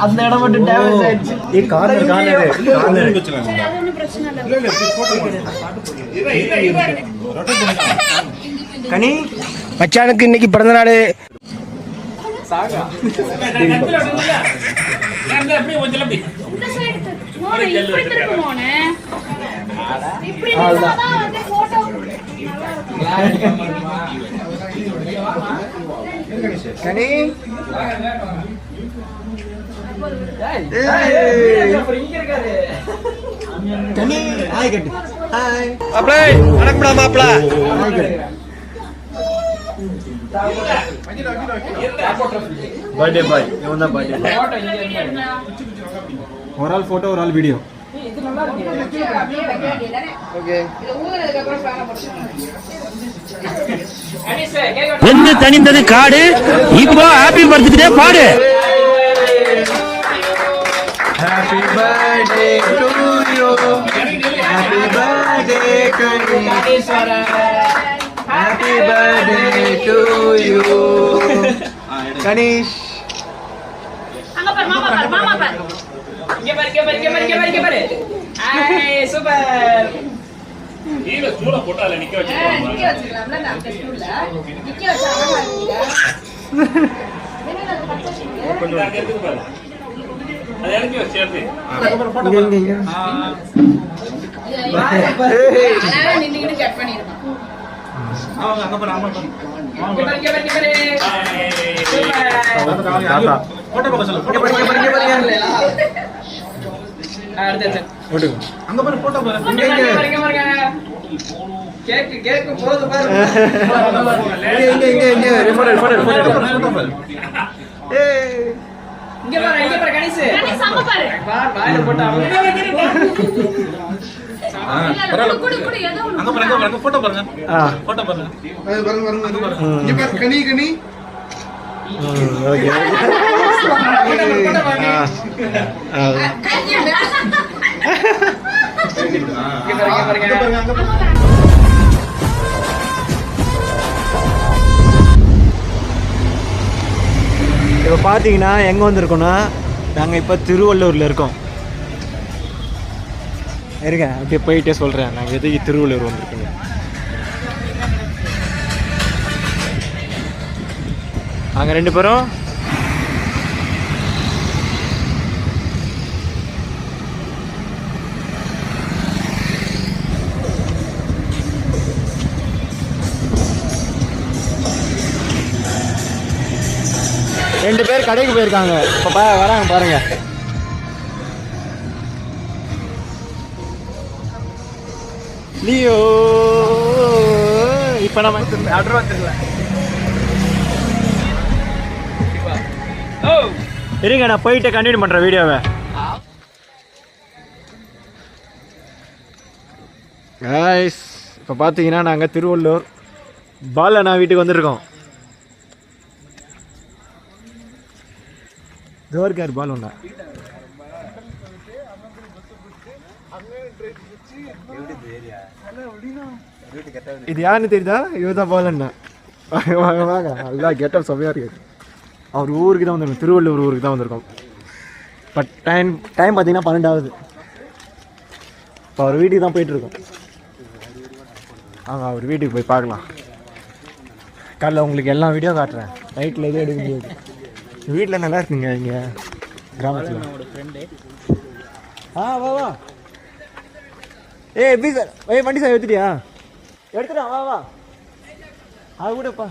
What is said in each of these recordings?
அந்த இடம் மட்டும் டேமேஜ் ஆயிடுச்சு. கனி மச்சானுக்கு இன்னைக்கு பிறந்த நாள். கனி கனி ஹாய் கட்டு ஹாய் மாப்ள வணக்கம்டா மாப்ள ஹாய் கட்டு बर्थडे बाय इवंदा बर्थडे ஒரு ஆள் போட்டோ ஒரு ஆள் வீடியோ ஓகே வெந்து தணிந்தது காடு இப்போ ஹாப்பி பர்த்டே பாடு. Happy birthday to you happy birthday Ganeshwara Happy birthday to you, Kanish. Angga par, mama par. Gebar. Hai, super. Ini stula photo la nikka vechikalam la naam stula. Nikka vechanga. Venga na photo konja irukku paru. Adu edukku vechirthi. Inga. Ana ninnikidu cut panniruma. அவங்க அங்க போற ஆமா கேபர் தாத்தா photo போக சொல்லுங்க கேபர் அடுத்து போடு அங்க போற போட்டோ போற இங்க கேக் போது பாரு இங்க போட்டோ ஏய் இங்க பாரு கணேஷ் அங்க பாரு வாயில போட்டா அங்க போட்டோ பாருங்க இங்க பாரு கனி ஓகே இப்போ பார்த்தீங்கன்னா எங்கே வந்திருக்கோன்னா நாங்கள் இப்போ திருவள்ளூரில் இருக்கோம். இருங்க அப்படியே போயிட்டே சொல்கிறேன் நாங்கள் எதுக்கு திருவள்ளூர் வந்திருக்கோங்க. அங்கே ரெண்டு பேரும் கடைக்கு போயிருக்காங்க. இப்போ வராங்க பாருங்க. லியோ இப்போ நம்ம ஆர்டர் வந்துருக்கலாம். இருங்க நான் போயிட்டு கண்டினியூ பண்ணுறேன் வீடியோவை. காய்ஸ் இப்போ பார்த்தீங்கன்னா நாங்கள் திருவள்ளூர் பாலண்ணா வீட்டுக்கு வந்திருக்கோம். ஜோர்கார் பாலண்ணா இது யாருன்னு தெரியுதா? இவதான் பாலண்ணா. வாங்க நல்லா கெட்டப் செம்மையாக இருக்குது. அவர் ஊருக்கு தான் வந்திருக்கோம், திருவள்ளூர் ஊருக்கு தான் வந்திருக்கோம். பட் டைம் பார்த்தீங்கன்னா 12 ஆகுது. இப்போ அவர் வீட்டுக்கு தான் போயிட்டுருக்கோம். அவர் வீட்டுக்கு போய் பார்க்கலாம். காலைல உங்களுக்கு எல்லா வீடியோ காட்டுறேன். நைட்டில் எதுவும் எடுக்க முடியாது. வீட்டில் நல்லா இருக்குங்க இங்கே கிராமத்தில். வா எப்படி சார் வண்டி சார் எடுத்துட்டியா? எடுத்துட்டா வா அது கூடப்பா.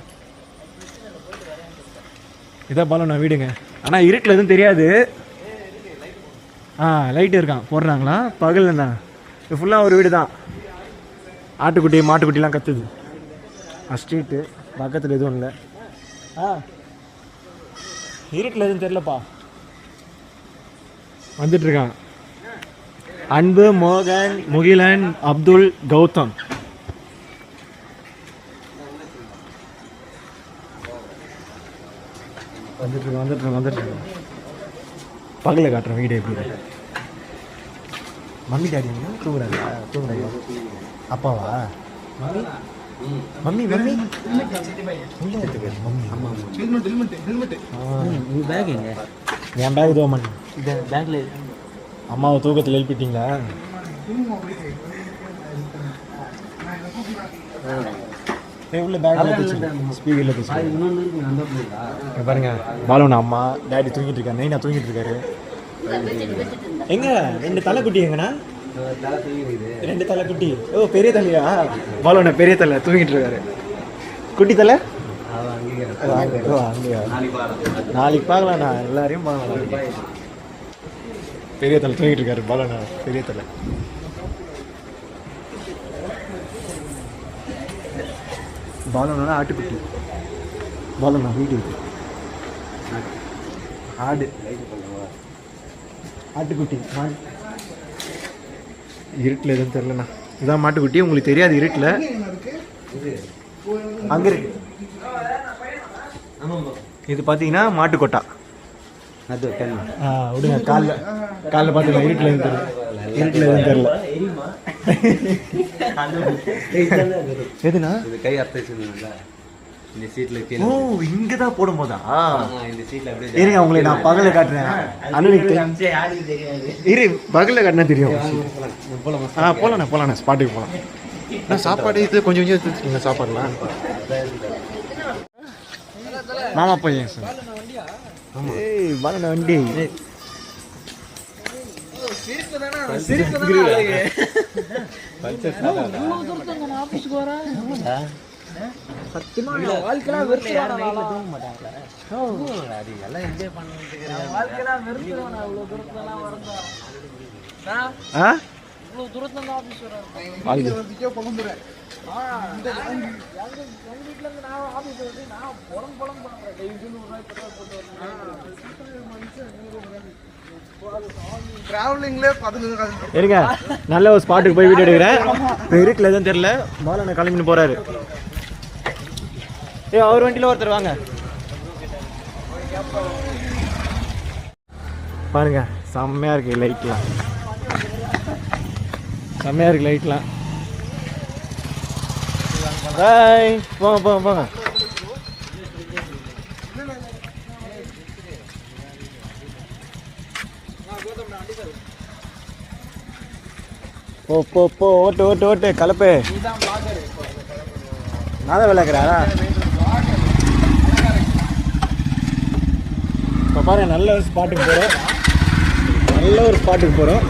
இதான் பாலம் நான் வீடுங்க. ஆனால் இருட்டில் எதுவும் தெரியாது. லைட்டு இருக்கான் போடுறாங்களா பகலில் தான். இது ஃபுல்லாக ஒரு வீடு தான். ஆட்டுக்குட்டி மாட்டுக்குட்டிலாம் கத்துது. ஸ்ட்ரீட்டு பக்கத்தில் எதுவும் இல்லை. இருட்டில் எதுவும் தெரிலப்பா. வந்துட்டுருக்கான் அன்பு, மோகன், முகிலன், அப்துல், கௌதம். வந்துட்டுருக்கோம். பகலில் காட்டுறேன் வீடியோ எப்படி. மம்மி டாடி தூங்குறாங்க. அப்பாவா? மம்மி உள்ள எடுத்துக்க. மம்மி பேக் எங்க? என் பேக் தோமன் இந்த பேக்ல அம்மாவை தூக்கத்தில் எழுப்பிட்டீங்களா? உள்ள பேக்கில் ஸ்பீக்கரில் பேசுகிறேன். பாருங்க பாலுண்ணா அம்மா டேடி தூங்கிட்டு இருக்காரு, நைனா தூங்கிட்டு இருக்காரு. எங்க 2 தலைக்குட்டி எங்கண்ணா? 2 தலைக்குட்டி. ஓ பெரிய தலையா? பாலுண்ணா பெரிய தலை தூங்கிட்டு இருக்காரு. குட்டி தலை அங்கேயா? நாளைக்கு பார்க்கலாண்ணா, எல்லாரையும் பார்க்கலாம். பெரிய தலை தூங்கிட்டு இருக்காரு பாலுண்ணா, பெரிய தலை. பாலுண்ணா ஆட்டுக்குட்டி. பாலுண்ணா வீடு ஆடு ஆட்டுக்குட்டி மாடு. இருட்டில் எதுவும் தெரிலண்ணா. இதான் மாட்டுக்குட்டி, உங்களுக்கு தெரியாது இருட்டில். அங்கே இருக்கு. இது பார்த்தீங்கன்னா மாட்டுக்கொட்டா. அது விடுங்க, காலைல பார்த்துக்கலாம். இருட்டில் எதுவும் தெரியல, இருட்டில் எதுவும் தெரில. எதுனா கை அர்த்தம் இந்த சீட்ல. ஓ இங்கே தான் போடும் போதா? இந்த சீட்ல அப்படியே இருங்க, உங்களை நான் பகல காட்டுறேன். அனுக்கு இரு, பகல காட்டினா தெரியும். போகலாண்ணா ஸ்பாட்டுக்கு போகலாம். நான் சாப்பாடு இது கொஞ்சம் கொஞ்சம் சாப்பாடுலாம் மாமா பையன் சார். ஏய் பாலண்ணா வண்டி. இருங்க, நல்ல ஒரு ஸ்பாட்டுக்கு போய் வீடியோ எடுக்கிறேன். இப்போ இருக்குல்ல எதுவும் தெரியல. பாலண்ணா கிளம்பின்னு போறாரு. அவர் வண்டியில் ஒருத்தர் வாங்க பாருங்க. செம்மையா இருக்கு லைட்லாம், செம்மையா இருக்கு லைட்லாம். பாய், போங்க போங்க போங்க. போ போ போ, ஓட்டு ஓட்டு ஓட்டு கலப்பு. நான் தான் விளக்குறா. இப்போ பாருங்க, நல்ல ஒரு ஸ்பாட்டுக்கு போகிறோம். நல்ல ஒரு ஸ்பாட்டுக்கு போகிறோம்.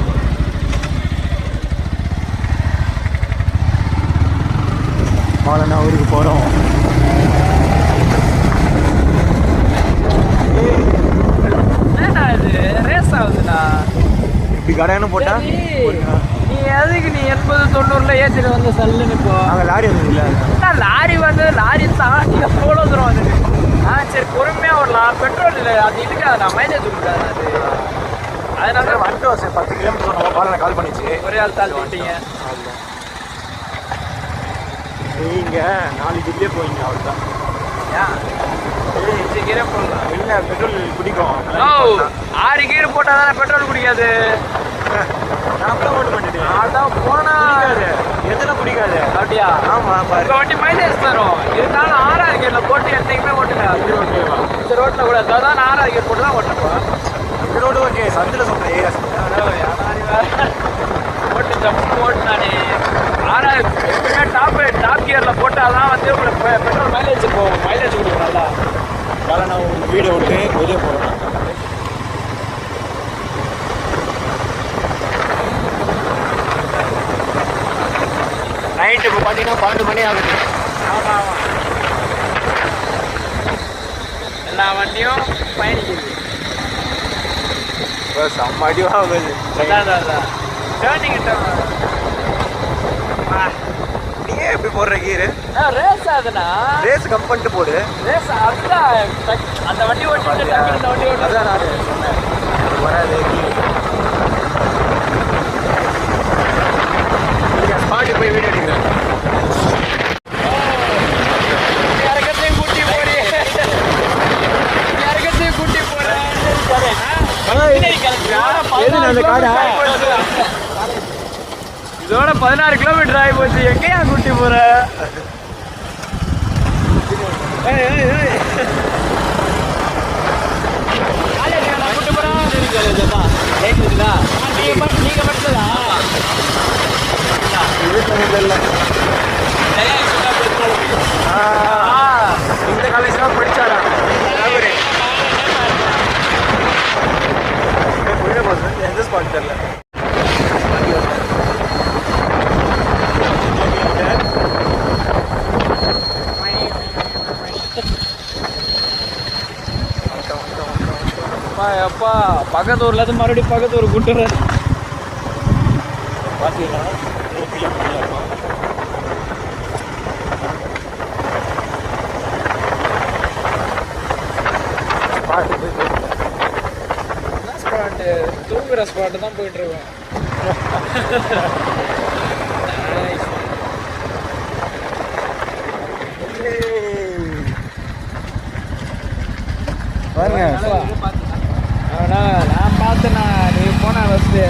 பாலண்ணா ஊருக்கு போகிறோம். ரேஸ் ஆகுதுண்ணா. இப்படி கடையான போட்டா நீ எதுக்கு நீ 80-90 ஏற்றிட்டு வந்து சல்லுன்னு இப்போ அங்கே லாரி வந்து இல்லை. லாரி வந்து லாரி தாண்டி எவ்வளோ தூரம் வந்துட்டு. சரி பொறுமையாக ஓடலாம். பெட்ரோல் இல்லை, அது இதுக்காக மைலேஜ் கொடுக்காது. அது அதனால வந்துட்டு வருஷம் 10 கிலோமீட்டர் நம்ம பாலனை கால் பண்ணிச்சு. ஒரே ஆள் தாண்டி விட்டீங்க. நீங்கள் 4 டிகிரியே போயிங்க அவ்வளோதான். கீரை போடலாம். இல்லை பெட்ரோல் பிடிக்கும். 6 கீரை போட்டால் தானே பெட்ரோல் குடிக்காது. நான் ஓட்டு பண்ணிட்டேன். அதான் போனா எதெல்லாம் பிடிக்காது. அப்படியா? ஆமாம், இப்போ வண்டி மைலேஜ் தரும். இருந்தாலும் 6ஆவது கீரில் போட்டு என்றைக்குமே ஓட்டுங்க. இந்த ரோட்டில் கூட தான் 6ஆவது கீர் போட்டு தான் ஓட்டுப்போம். இந்த ரோடு ஓகே, சந்தில் சொல்கிறேன் ஏரியா ஓட்டு ஜம்ப் ஓட்டுனானே 6ஆவது டாப் கியரில் போட்டால் வந்து உங்களுக்கு பெட்ரோல் மைலேஜ் போகும். மைலேஜ் கொடுக்கும் நல்லா. அதனால் நான் ஒரு வீடியோ விட்டு வெளியே போகிறேன். நைட்டு இப்போ பார்த்தீங்கன்னா 12 மணி ஆகுது. ஆமாம் ஆமாம், எல்லா வண்டியும் பயணிக்குது. இப்போ செம்ம அடிவாக ஆகுது. அதான் டேர்னிங் நீயே எப்படி போடுற கீரு? ரேஸ் ஆகுதுண்ணா. ரேஸ் கம் பண்ணிட்டு போடு. ரேஸ் அதுதான் அந்த வண்டி ஓட்டு இந்த வண்டி ஓட்டு. அதான் நான் சொன்னேன் வராது ஸ்பாட்டுக்கு போய் வீடியோ எடுக்கிறேன். இறக்கத்தையும் கூட்டி போறேன். இறக்கத்தையும் கூட்டி போறேன். இதோட 16 கிலோமீட்டர் ஆகி போச்சு. எங்கேயா கூட்டி போற? கூட்டு போற நீங்க படிச்சதா இந்த காலேஜ் தான் படிச்சாரா எந்த ஸ்பாட் தெரியல. அப்பா பக்கத்து ஊர்ல இருந்து மறுபடியும் பக்கத்து ஊர் கூட்டுறாரு. ஸ்பாட்டு தூங்குற ஸ்பாட்டு தான் போயிட்டு இருக்கோம். பாருங்க நான் பார்த்தேண்ணா நீ போனா ஃபஸ்ட்டு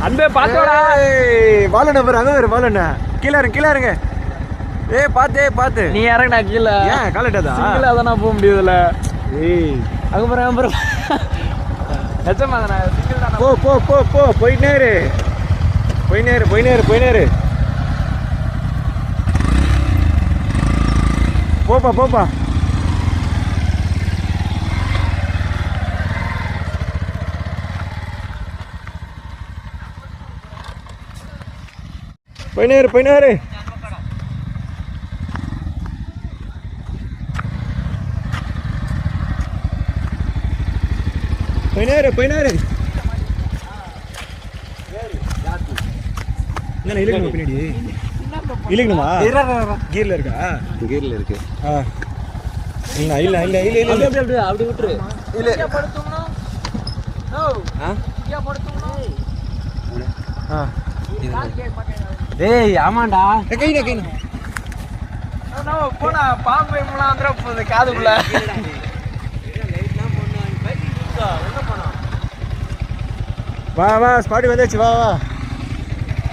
அன்பே பார்த்தோடா. பாலண்ணா பாரு அங்கே வேறு பாலண்ணா கீழே இருங்க பார்த்து நீ இறங்கினா கீழே ஏன் காலட்டாதா கீழே தானே போக முடியுதுல்ல. ஏய் அப்புறம் நிஜமா தானே சிங்கிள் தானே. போ போயிட்டே இரு போப்பா போயினாரு என்ன இழுக்கணும் பின்னாடி இழுக்கணுமா கீர்ல இருக்கா கீரில் இருக்கு. இல்ல அப்படி விட்டுரு. ஏய் ஆமாண்டா. போனா பாம்பு வந்துட போகுது காதுக்குள்ள. வா ஸ்பாட்டு வந்தாச்சு வா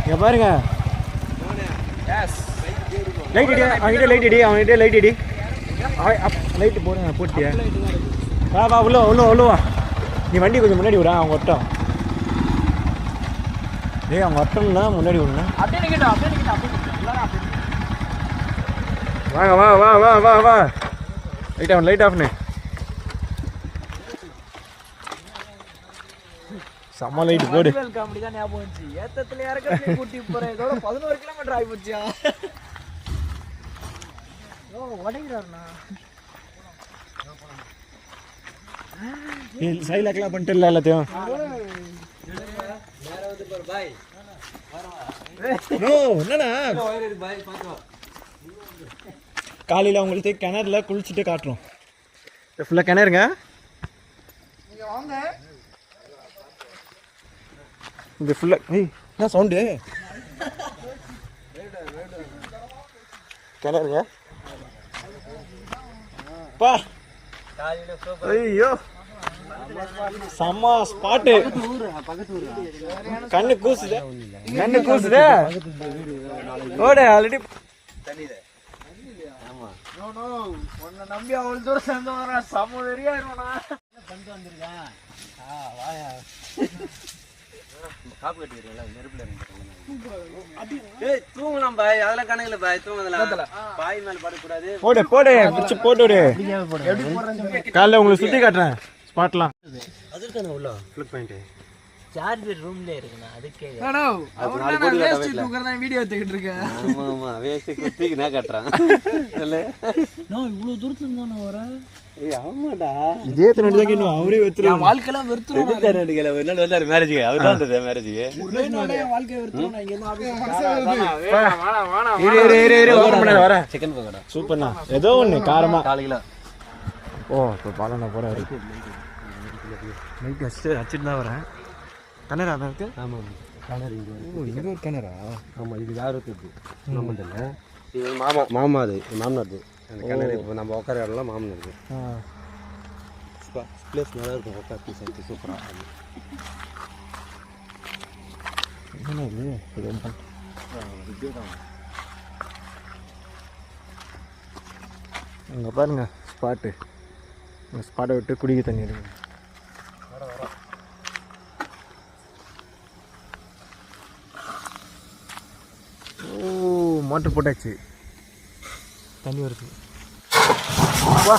இங்க பாருங்க லைட் அடி அவன்கிட்ட லைட் அடி லைட்டு போடுங்க போட்டியா வா உள்ள வா நீ வண்டி கொஞ்சம் முன்னாடி விடா அவங்க ஒட்டம் அவங்க ஒட்டம்னா முன்னாடி விடணும் வாங்க லைட் ஆஃப்னு செம்ம லைட் போடு. காமெடி தான் ஞாபகம் வந்துச்சு. ஏத்தத்துல இறக்கத்துல கூட்டி போறேன். இதோட 11 கிலோமீட்டர் ஆகி போச்சியா. உடைக்கிறாருண்ணா. சைலக்கெல்லாம் பண்ணிட்டு இல்லை எல்லாத்தையும். என்னண்ணா காலையில் உங்களுக்கு கிணறுல குளிச்சுட்டு காட்டுறோம். ஃபுல்லாக கிணறுங்க. இது ஃபுல்லாக என்ன சவுண்டு கிணறுங்க பா. ஐயோ செம்ம ஸ்பாட்டு. கண்ணு கூசுதே ஓடு ஆல்ரெடி உன்னை நம்பி அவ்வளவு தூரம் சேர்ந்து வர சமூகரியா இருவனா பண்ணிட்டு வந்திருக்கேன். தூங்கலாம் பாய், அதெல்லாம் கணக்குல பாய், தூங்கலாம் பாய் மேல படக்கூடாது. போடு போட்டு காலைல உங்களுக்கு சுத்தி காட்டுறேன் ஸ்பாட்லாம். அதுக்கான உள்ள ஃபிளிக் பாயிண்ட் சார்ஜர் ரூம்ல இருக்குண்ணா. அதுக்கே வீடியோ எடுத்துக்கிட்டு இருக்கேன். ஆமா வேஸ்ட் குத்திக்கு நான் காட்டுறேன். இவ்வளவு தூரத்துல இருந்தா வரேன். ஆமாடா இதே தண்ணி தான் அவரே வெறுத்துருவாங்க. வாழ்க்கையெல்லாம் வெறுத்துருவாங்க. ஒரு நாள் வந்தாரு மேரேஜுக்கு, அவர் தான் வந்தது மேரேஜுக்கு. வரேன் சிக்கன் பக்கோடா சூப்பர்ண்ணா. ஏதோ ஒன்று காரமா 4 கிலோ. ஓ இப்போ பாலண்ணா போறாரு. நைட்டு அடிச்சுட்டு தான் வரேன். கிணறா தான் இருக்கு. ஆமாம் கிணறு இங்கே. ஓ இங்கே ஒரு கிணறா? ஆமாம் இது யார் இருக்குது நம்மதில்லை. இது மாமா அது மாமனார். அந்த கிணறு இப்போ நம்ம உட்கார இடம்லாம் மாமன் இருக்குது. பிளேஸ் நல்லா இருக்கும், உட்கார் பீஸ் ஆகிட்டு சூப்பராக. என்ன இது அங்கே பாருங்க ஸ்பாட்டு. ஸ்பாட்டை விட்டு குடிக்க தண்ணி இருக்கு. ஓ மோட்டர் போட்டாச்சு, தண்ணி வருது. வா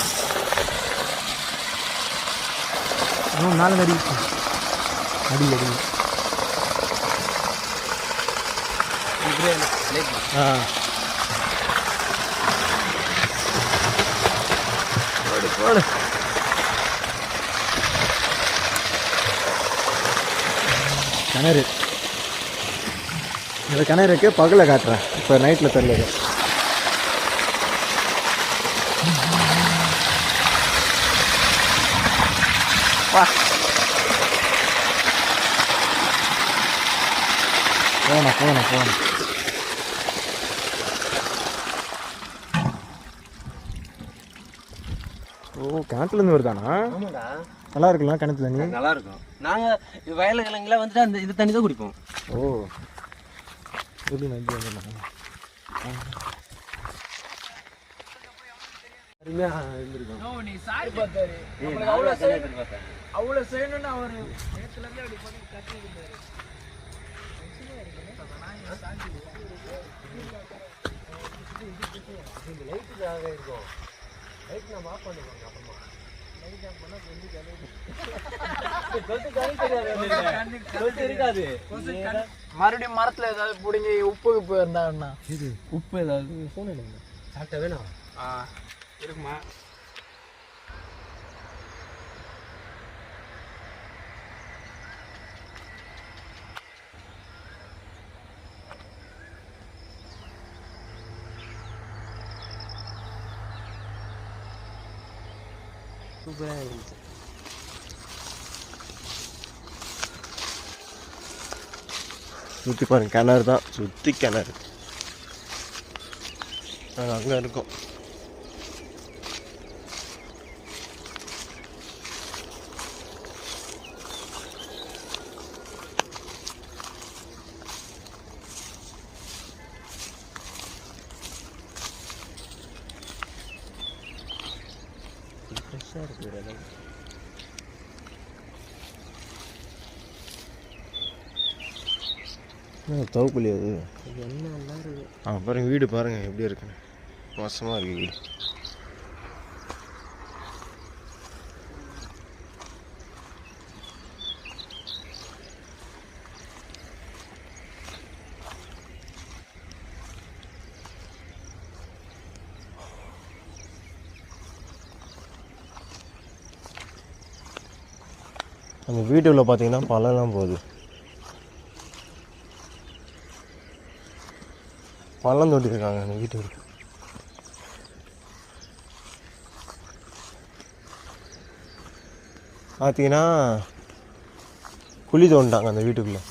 மேலே அடி அடி அடி. ஆ போடு போடு. கிணறு, இந்த கிணறு இருக்கு, பகலில் காட்டுறேன், இப்போ நைட்டில் தெரியல. வா போகணும். ஓ கிணத்துலேருந்து வருதானா? ஆமாடா, நல்லா இருக்குல்ல கிணத்து தண்ணி? நல்லா இருக்கும். நாங்கள் வயலுக்கெல்லாம் வந்துட்டு அந்த இது தண்ணி தான் குடிப்போம். ஓ எப்படி நம்பி வந்துடலாம். அருமையாக இருந்திருக்கும். நீ சாரி பார்த்தாரு அவ்வளோ செய்யணும்னு அவர் நேற்றுலேருந்து அப்படி பண்ணி கட்டிக்கிட்டாரு. லைட்டுக்காக இருக்கும். லைட் நம்ம ஆஃப் பண்ணிக்கோங்க. அப்புறமா லைட் ஆஃப் பண்ணால் கொஞ்சம் இருக்காது. மறுபடியும் மரத்துல ஏதாவது பிடிங்கி உப்பு இருந்தாங்கன்னா உப்பு ஏதாவது ஃபோன் எடுங்க. சாப்பிட்டா வேணாம். இருக்குமா? சூப்பராக இருந்துச்சு. சுற்றி பாருங்க, கிணறு தான், சுற்றி கிணறு. நாங்கள் அங்கே இருக்கோம். ஃப்ரெஷ்ஷாக இருக்குது இடம். தவுக்குழி அது என்ன நல்லா இருக்குது. பாருங்க வீடு பாருங்க எப்படி இருக்குன்னு. மோசமாக இருக்குது வீடு. அந்த வீட்டுக்குள்ளே பார்த்தீங்கன்னா பழம்லாம் போகுது. பழம் தொட்டிருக்காங்க அந்த வீட்டுக்கு. பார்த்தீங்கன்னா குழி தோண்டாங்க அந்த வீட்டுக்குள்ளே.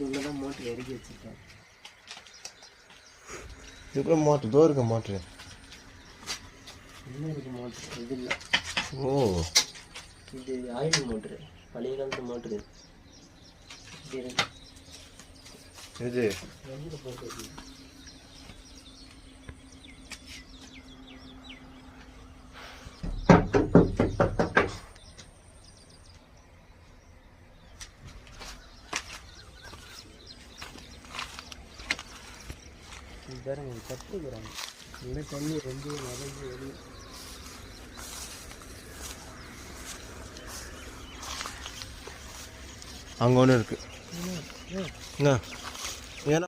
இதுதான் மோட்டர் இறக்கி வச்சிருக்கேன். இதுக்குள்ள மோட்ரு தோ இருக்க மோட்ரு. என்ன இருக்கு மோட்ரு? இது இல்லை. ஓ இது ஆயில் மோட்ரு, பழைய காலத்து மோட்ரு. இது எங்கே போட்டு பாருங்க கற்றுக்குறாங்க. இல்லை தண்ணி ரொம்ப நிறைஞ்சு வெளியே. அங்கே ஒன்று இருக்குது. என்ன ஏன்னா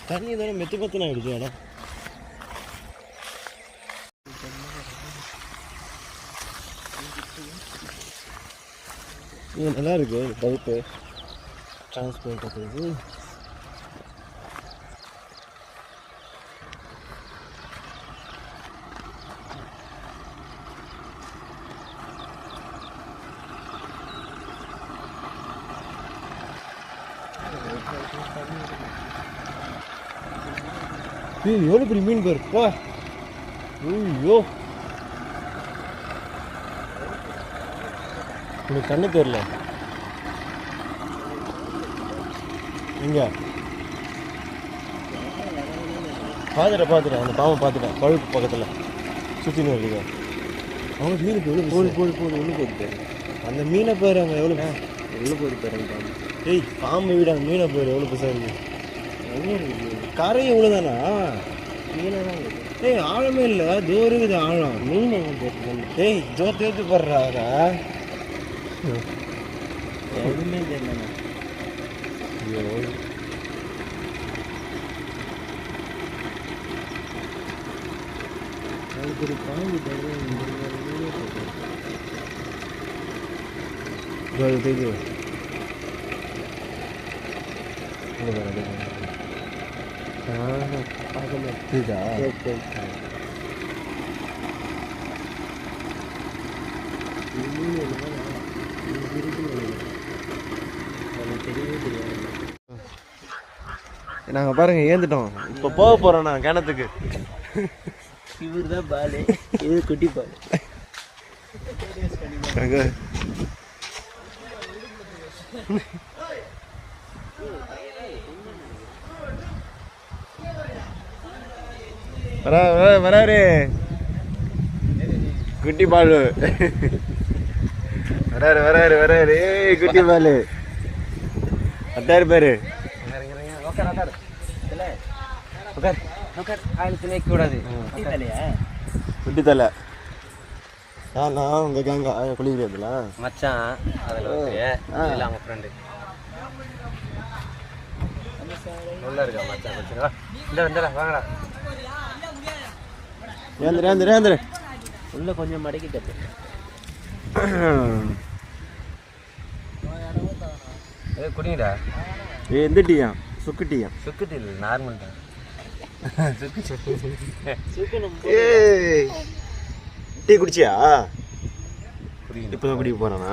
தண்ணி தானே மெத்து பத்து ஆகிடுச்சு இடம். இது நல்லா இருக்கு பைப்பு டிரான்ஸ்போர்ட் பண்ணுறது. எவ்வளோ பெரிய மீன் பேர் பா. ஐயோ உனக்கு கண்ணு தெரியல. எங்க பார்த்துட்டேன் அந்த பாம்பை பார்த்துட்டேன். பழுப்பு பக்கத்தில் சுற்றின்னு இருக்குது. அவங்க மீன் போய் போடு ஒன்று போயிட்டு அந்த மீனை பேர் அவங்க எவ்வளோ போயிட்டு போயிடுறாங்க. ஏய் பாம்பை விட அந்த மீனை பேர் எவ்வளோ பெருசாக இருக்குது. கரையும் இவ்வளோ தானா? மீனை தான். ஏய் ஆழமே இல்லை, தோ இருக்குது ஆழம். மீன் ஏய் ஜோ தேர்த்து போடுறாங்க. எதுவுமே தெரியல. ஐயோ அதுக்கு ஒரு பாம்பு தெரியுது. நாங்க பாருங்க ஏந்துட்டோம். இப்ப போக போறோம் நான் கிணத்துக்கு. இவர் தான் பாலு, இது குட்டி பாலு. வராரு குட்டி பாலு. வராரு ஏய் குட்டி பாலு அட்டாரு பேரு. குட்டி தலை நான் உங்க கேங்க குளிக்கிறதுல மச்சான் அதில் அவங்க ஃப்ரெண்டு உள்ள இருக்கா மச்சான். இந்த வாங்கடா. ஏந்திரு உள்ள கொஞ்சம் மடக்கிட்டு குடிங்கடா. எந்த டீயா? சுக்கு டீயா? சுக்கு டீ இல்லை, நார்மல் தான். டீ குடிச்சியா? இப்பதான் குடிக்க போறானா?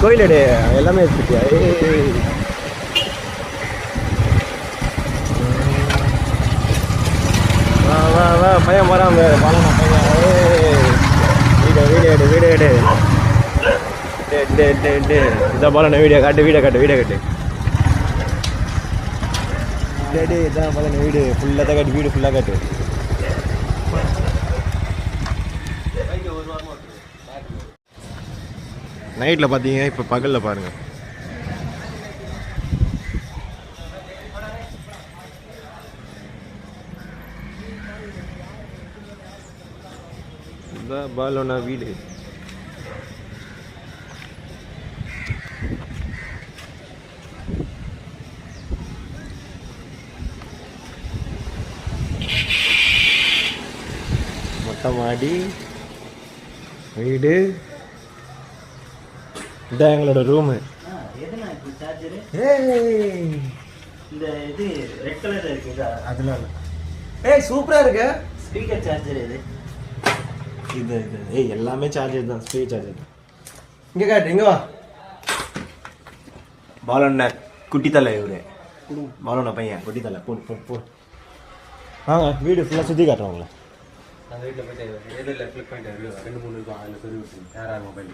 கோயில் எடு எல்லாமே எடுத்துட்டியா? வா பையன் போறான் பாலனா பையன். வீடியோ எடு. இதான் பாலன வீடியோ காட்டு. இதான் பாலன வீடு ஃபுல்லாக தான் காட்டு. வீடு ஃபுல்லாக காட்டு. நைட்டில் பார்த்தீங்க, இப்போ பகலில் பாருங்கள். இதுதான் பாலோனா வீடு. மொட்டை மாடி வீடு. இதான் எங்களோட ரூமு. இந்த இது ரெட் கலர்ல இருக்குதா? அதெல்லாம் ஏய் சூப்பரா இருக்கு. ஸ்பீக்கர் சார்ஜர் இது. இது ஏய் எல்லாமே சார்ஜர் தான். ஸ்பீக்கர் சார்ஜர் தான். இங்கே காட்டு இங்கே வா. பாலண்ண குட்டி தலை இவரு. பாலண்ண பையன் குட்டி தலை. போ வாங்க வீடு ஃபுல்லாக சுற்றி காட்டுறோம் உங்களை. அந்த வீட்டில் போய்ட்டு எதிரில் ஃப்ளிப் பண்ணிட்டு 2-3 இருக்கும். அதில் சொல்லி விட்டு யாராவது மொபைல்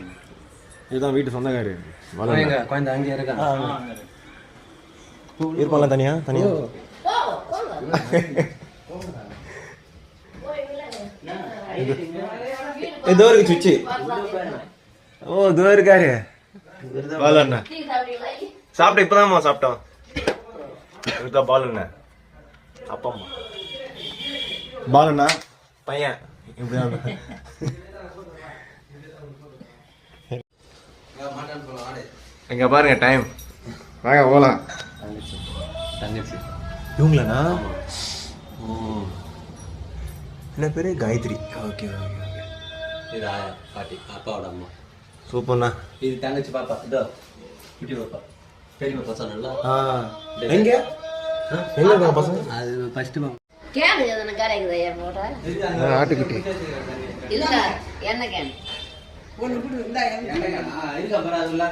இதுதான் வீட்டு சொந்தக்காரு. எங்க குழந்தை அங்கேயே இருக்கா இருப்பாங்களா தனியா ஏதோ இருக்கு சுவிட்சு. ஓ இதோ இருக்காரு பாலண்ணா. சாப்பிட்ட இப்பதான்மா சாப்பிட்டோம். இதுதான் பாலண்ணா அப்பா அம்மா. பாலண்ணா பையன் இப்படிதான். இங்க பாருங்க டைம். வாங்க போலாம். தங்கச்சி இவங்களண்ணா? ஓ என்ன பேரு? காயத்ரி. Okay okay okay. இது பாட்டி அப்பாவோட அம்மா. சூப்பர்ண்ணா. இது தங்கச்சி பாப்பா. இதோ குட்டி பாப்பா. பெரிய பாப்பா சொன்னல. எங்க எங்க பசங்க? அது ஃபர்ஸ்ட் பாப்பா. கேன் எதனா கரெக்டா ஏன் போடா? ஆட்டுக்குட்டி இல்ல என்ன கேன்? ஒன்னு குடு இந்த என்ன கேன்? இருக்கா பாரு அதுல.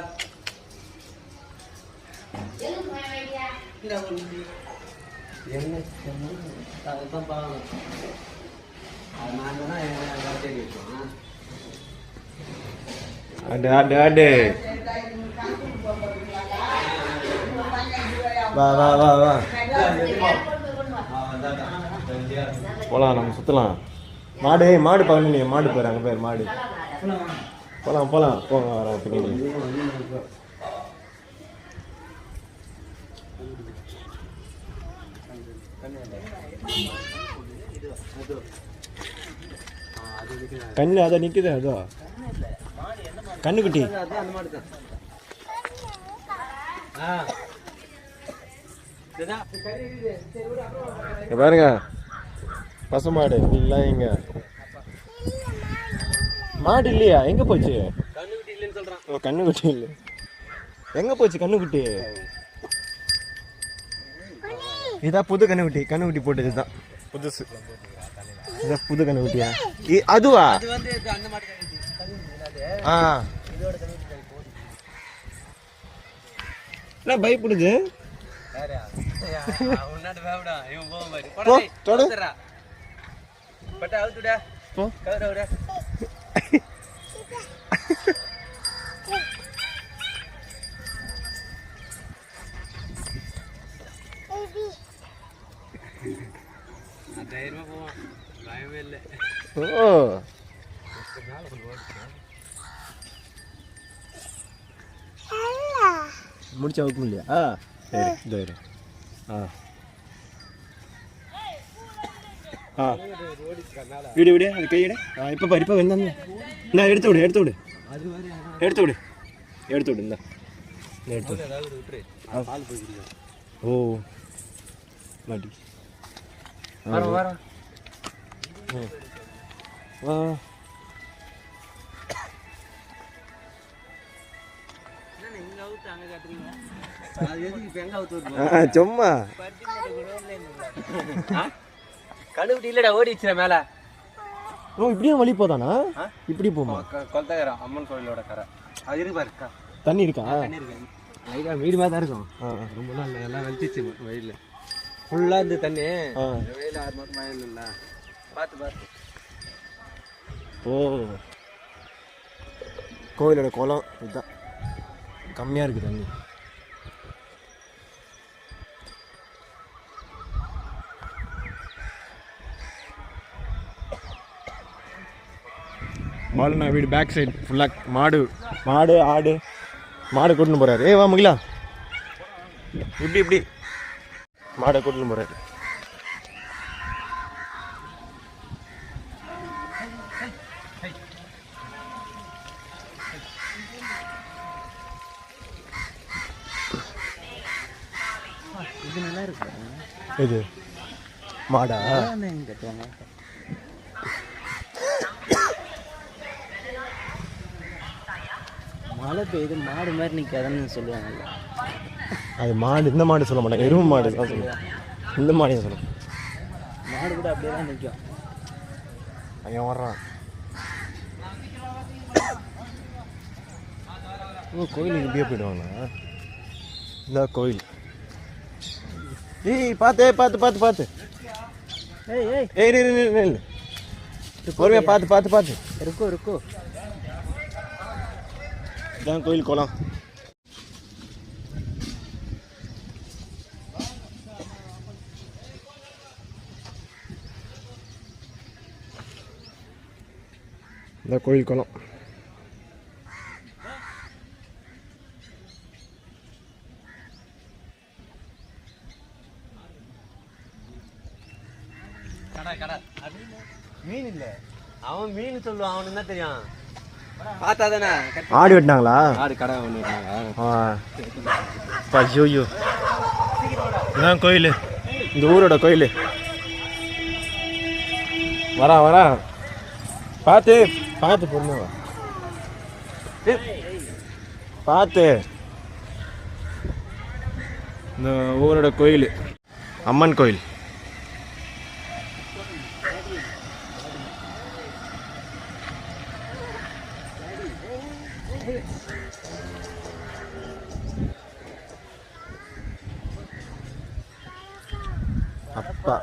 இந்த ஒன்னு என்ன கேன்? அதுதான் பாவம். அது நான் தான் என்ன தேடி வச்சோம். அடு வா வா வா வா போலாம். நம்ம சுத்தலாம். மாடு பார்க்கணும். நீ மாடு போயிரு. அங்கே பேர் மாடு. போலாம் போங்க வரோம் பின்னாடி. கண்ணு அதை நிக்குது. அதோ கண்ணுக்குட்டி பாருங்க. பசுமாடு இல்லை. எங்க மாடு இல்லையா? எங்க போச்சு? ஓ கண்ணுக்குட்டி இல்லை. எங்க போச்சு கண்ணுக்குட்டி? இதான் புது கண்ணுக்குட்டி போட்டது தான் புதுசு. இதான் புது கண்ணுக்குட்டியா? அதுவா? என்ன பயப்படுது? முடிச்சா வைக்கும் இல்லையா? சரி இதோ இரு. விடு அது கையிட. இப்போ பாரு. இப்போ வந்தாங்க. நான் எடுத்து விடு இந்த எடுத்து விடு. ஓ மாட்டி சும்மா கண்ணுக்குட்டி இல்லடா ஓடிச்சுற மேல. ஓ இப்படியும் வழி போதானா? இப்படி போமா? கொல்தகர அம்மன் கோயிலோட கரை. அது இருக்கு பாரு. தண்ணி இருக்கா? தண்ணி இருக்கு. லைட்டா வீடு மாதிரி தான் இருக்கும். ரொம்ப நாள் எல்லாம் வெளிச்சிச்சு வெயில. ஃபுல்லா இந்த தண்ணி வெயில 6 மாசம் மழை இல்ல. பார்த்து ஓ கோயிலோட குளம் இதுதான். கம்மியாக இருக்குது தண்ணி. பாலுண்ணா வீடு பேக் சைடு ஃபுல்லாக மாடு ஆடு கூட்டின்னு போகிறாரு. வா முகிலா. இப்படி மாடை கூட்டின்னு போகிறாரு. இது நல்லா இருக்கு. இது மாடா? மழை பெய்யுது மாடு மாதிரி நிற்காதுன்னு சொல்லுவாங்க. அது மாடு. இந்த மாடு சொல்ல மாட்டேன். எருமை மாடு தான் சொல்லுவேன். இந்த மாடையும் சொல்லுவேன். மாடு கூட அப்படியே தான் நிற்கும். அங்கே வர்றான். ஓ கோயிலுக்கு இப்படியே போயிடுவாங்களா? இந்த கோயில். ஏய் பார்த்து பார்த்து பார்த்து பார்த்து. ஏய் ஏய் ஏய் பொறுமையாக பார்த்து பார்த்து பார்த்து. இருக்கோ இருக்கோ. இதான் கோயில் குளம். இந்த கோயில் குளம். மீன் இல்லை, அவன் மீன் சொல்லுவான், அவனுக்கு என்ன தெரியும்? பார்த்தா தானே. ஆடு வெட்டினாங்களா? ஆடு கடை ஒன்று இருக்காங்க. ஐயோ இதான் கோயில், இந்த ஊரோட கோயில். வரா வரா பார்த்து பார்த்து பொறுமையா பார்த்து. இந்த ஊரோட கோயில் அம்மன் கோயில். அப்பா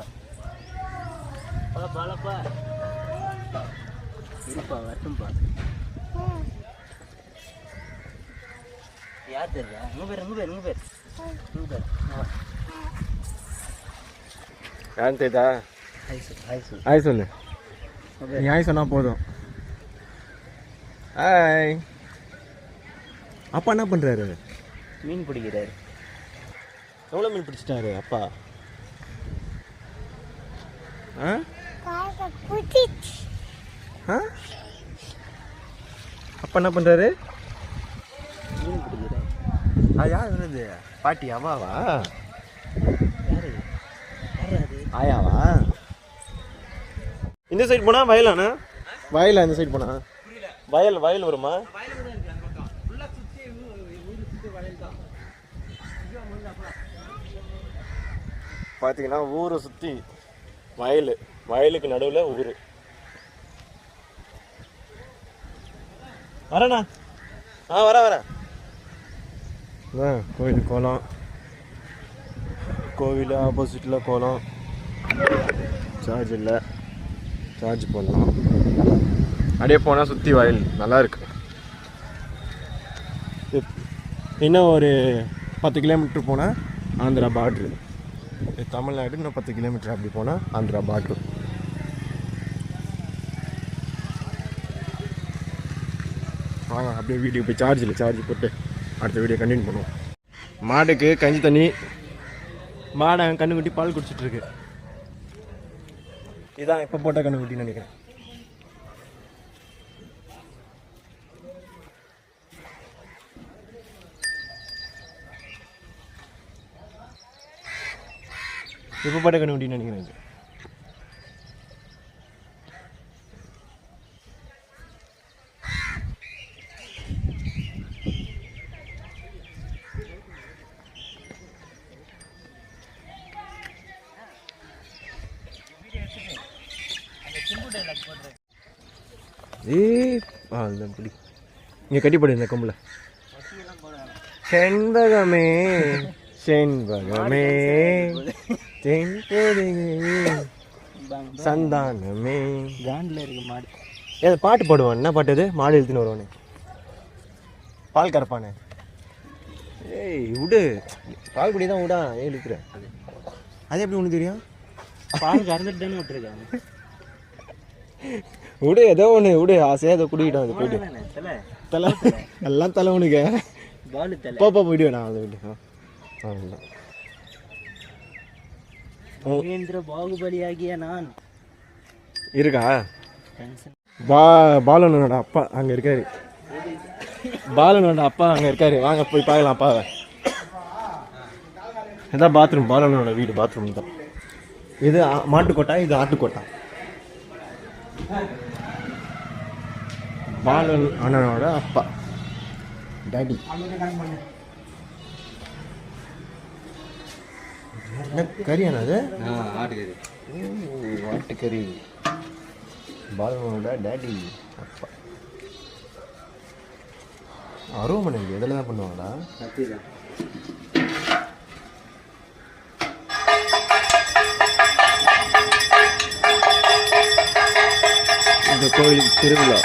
யார் தெரியா? உங்க பேர் யாரும் தெரியுதா? ஹாய் சொல்லு. நீ ஹாய் சொன்னா போதும். ஹாய். அப்பா என்ன பண்றாரு? மீன் பிடிக்கிறாரு. எவ்வளோ மீன் பிடிச்சிட்டாரு அப்பா? ஆ ஆ அப்பா என்ன பண்றாரு? மீன் பிடிக்கிறாரு. யார் வருது? பாட்டி அம்மாவா? யாரு? ஆயாவா? இந்த சைடு போனா வயலாண்ணா? வயலா? இந்த சைடு போனா வயல் வருமா? பார்த்தீங்கன்னா ஊரை சுற்றி வயலுக்கு நடுவில் ஊர். வரேண்ணா. வரேன். கோயில் கோலம், கோவில் ஆப்போசிட்டில் கோலம். சார்ஜ் இல்லை, சார்ஜ் பண்ணலாம். அப்படியே போனால் சுற்றி வயல் நல்லா இருக்கு. இன்னும் ஒரு 10 கிலோமீட்டர் போனால் ஆந்திரா பார்ட்ரு. தமிழ்நாடு இன்னும் 10 கிலோமீட்டர் அப்படி போனால் ஆந்திரா பார்ட்ரு. வாங்க அப்படியே வீடியோ போய் சார்ஜ் போட்டு அடுத்த வீடியோ கண்டினியூ பண்ணுவோம். மாடுக்கு கஞ்சி தண்ணி, மாடை கண்ணுக்குட்டி பால் குடிச்சிட்ருக்கு. இதான் இப்போ போட்ட கண்ணுக்குட்டின்னு நினைக்கிறேன். இப்போ போட்ட கண்ணுக்குட்டின்னு நினைக்கிறேன். அதுதான் பிடி இங்கே கட்டிப்படு இந்த கொம்பில். செண்பகமே சந்தானமே காண்டில் இருக்கு மாடு. ஏதாவது பாட்டு பாடுவான். என்ன பாட்டு அது? மாடு எழுத்துன்னு வருவானே, பால் கறப்பானே. ஏய் விடு, பால் குடி தான் விடா. ஏன் இழுக்கிற? அது எப்படி ஒன்று தெரியும்? பால் கறந்துட்டு தானே விட்டுருக்காங்க. விடு, ஏதோ ஒன்று விடு. ஆசையாக அதை குடிக்கிட்டோம். அது போயிட்டு தலை எல்லாம் தலை உனக்கு. போப்பா போயிட்டு வேணாம் அதை விட்டு. அவ்வளோதான். மகேந்திர பாகுபலியாகிய நான் இருக்கா? பாலனோட அப்பா அங்கே இருக்காரு. வாங்க போய் பார்க்கலாம் அப்பாவை. இதான் பாத்ரூம், பாலனோட வீடு பாத்ரூம் தான். இது மாட்டுக்கோட்டா, இது ஆட்டுக்கோட்டா. பாலன் அண்ணனோட அப்பா, டாடி. என்ன கறி அண்ணாது? ஆட்டுக்கறி. ஆட்டுக்கறி. பாலனோட டாடி அப்பா. அருவமனை இதில் தான் பண்ணுவாங்களா? கத்தி தான். இந்த கோயில் திருவிழா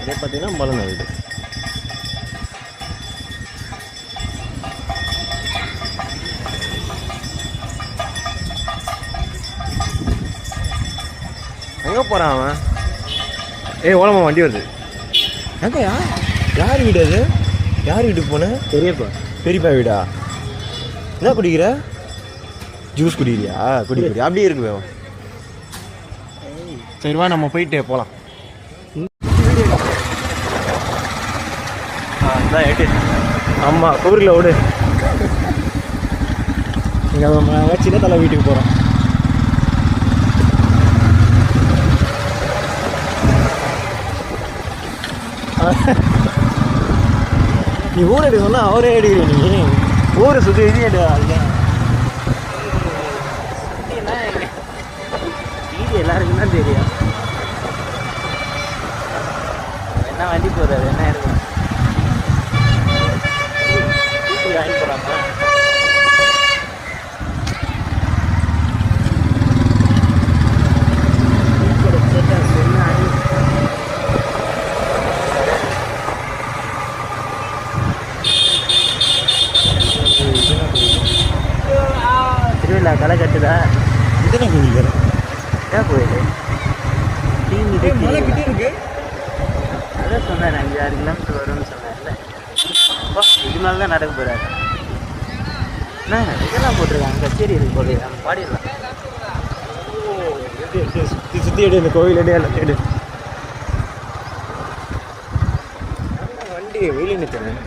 இதே பார்த்தீங்கன்னா மலன வீடு. எங்கே போகிறான் அவன்? ஓலமா வண்டி வருது. எங்கயா? யார் வீடு அது? யார் வீட்டுக்கு போன? பெரியப்பா. பெரியப்பா வீடா? என்ன குடிக்கிற? ஜூஸ் குடிக்கிறியா? குடிக்கிறியா? அப்படியே இருக்கு. சரி வா நம்ம போயிட்டு போகலாம். ஆமாம் கோவிலில் விடு. இங்கே நம்ம சின்ன தலை வீட்டுக்கு போகிறோம். நீ ஊர் எடுக்க சொன்னா அவரே எடுக்கிற. நீ ஊரை சுற்றி இது எடு. எல்லாருக்கும் தான் தெரியும். என்ன வண்டி போடுறது என்ன இருக்கும் வாங்கி போடாமா? திருவிழா களை கட்டுதா? இதுனா கோவில் ஏன் கோயில்? மழை கிட்டே இருக்கு. அதான் சொன்னேன் 5-6 கிலோமீட்டர் வரும்னு சொன்னேன்ல. இது மேலே தான் நடக்க போகிறாரு. என்ன இதெல்லாம் போட்டிருக்காங்க, கச்சேரி இருக்கு போது நம்ம பாடிடலாம். சுற்றி சுற்றி எடு, இந்த கோவில் எடு, எல்லாம் எடு. வண்டி வெளியே நிற்கிறேன்.